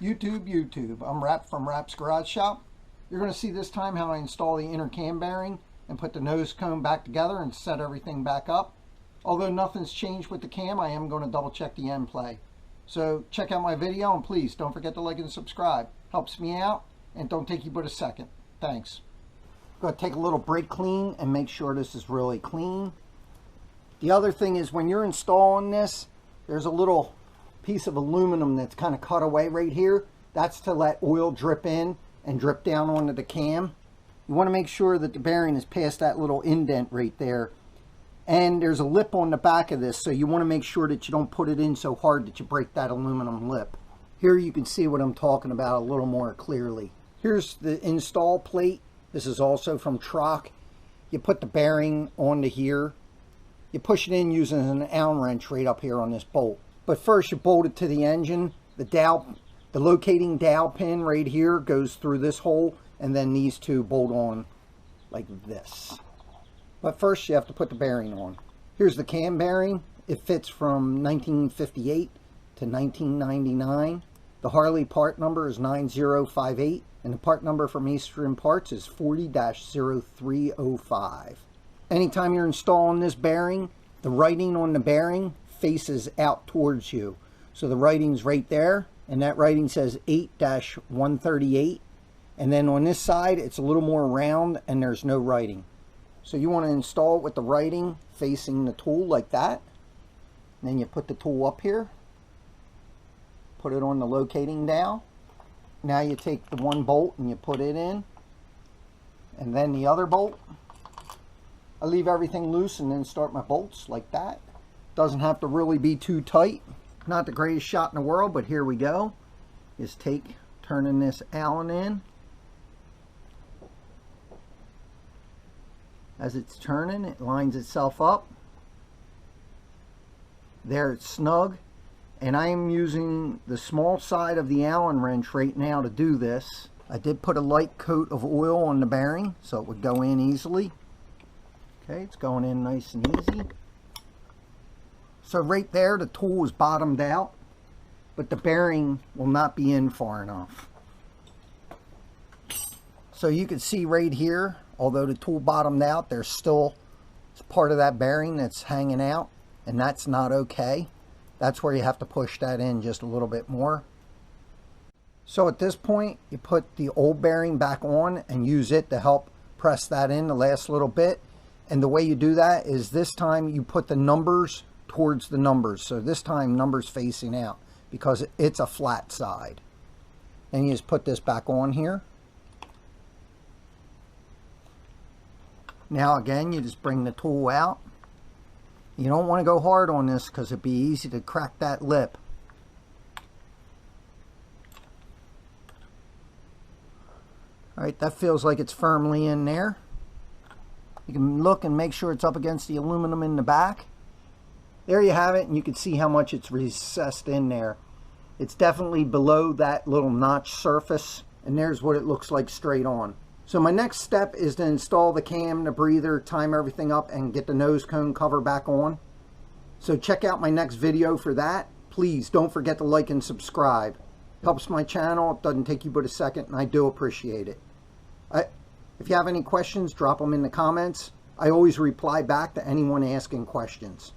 YouTube. I'm Rap from Rap's Garage Shop. You're going to see this time how I install the inner cam bearing and put the nose cone back together and set everything back up. Although nothing's changed with the cam, I am going to double check the end play. So check out my video and please don't forget to like and subscribe. Helps me out and don't take you but a second. Thanks. Going to take a little brake clean and make sure this is really clean. The other thing is when you're installing this, there's a little piece of aluminum that's kind of cut away right here. That's to let oil drip in and drip down onto the cam. You want to make sure that the bearing is past that little indent right there. And there's a lip on the back of this, so you want to make sure that you don't put it in so hard that you break that aluminum lip. Here you can see what I'm talking about a little more clearly. Here's the install plate. This is also from Troc. You put the bearing onto here. You push it in using an Allen wrench right up here on this bolt. But first you bolt it to the engine. The locating dowel pin right here goes through this hole, and then these two bolt on like this. But first you have to put the bearing on. Here's the cam bearing. It fits from 1958 to 1999. The Harley part number is 9058, and the part number from Eastern Parts is 40-0305. Anytime you're installing this bearing, the writing on the bearing faces out towards you. So the writing's right there, and that writing says 8-138. And then on this side, it's a little more round and there's no writing. So you want to install it with the writing facing the tool like that. And then you put the tool up here, put it on the locating dowel. Now you take the one bolt and you put it in, and then the other bolt. I leave everything loose and then start my bolts like that. Doesn't have to really be too tight. Not the greatest shot in the world, but here we go. Is turning this Allen in. As it's turning, it lines itself up. There it's snug. And I am using the small side of the Allen wrench right now to do this. I did put a light coat of oil on the bearing so it would go in easily. Okay, it's going in nice and easy. So right there, the tool is bottomed out, but the bearing will not be in far enough. So you can see right here, although the tool bottomed out, there's still part of that bearing that's hanging out, and that's not okay. That's where you have to push that in just a little bit more. So at this point, you put the old bearing back on and use it to help press that in the last little bit. And the way you do that is this time you put the numbers towards the numbers. So this time numbers facing out because it's a flat side. And you just put this back on here. Now again, you just bring the tool out. You don't want to go hard on this because it'd be easy to crack that lip. Alright, that feels like it's firmly in there. You can look and make sure it's up against the aluminum in the back. There you have it, and you can see how much it's recessed in there. It's definitely below that little notch surface, and there's what it looks like straight on. So my next step is to install the cam, the breather, time everything up, and get the nose cone cover back on. So check out my next video for that. Please don't forget to like and subscribe. It helps my channel. It doesn't take you but a second, and I do appreciate it. If you have any questions, drop them in the comments. I always reply back to anyone asking questions.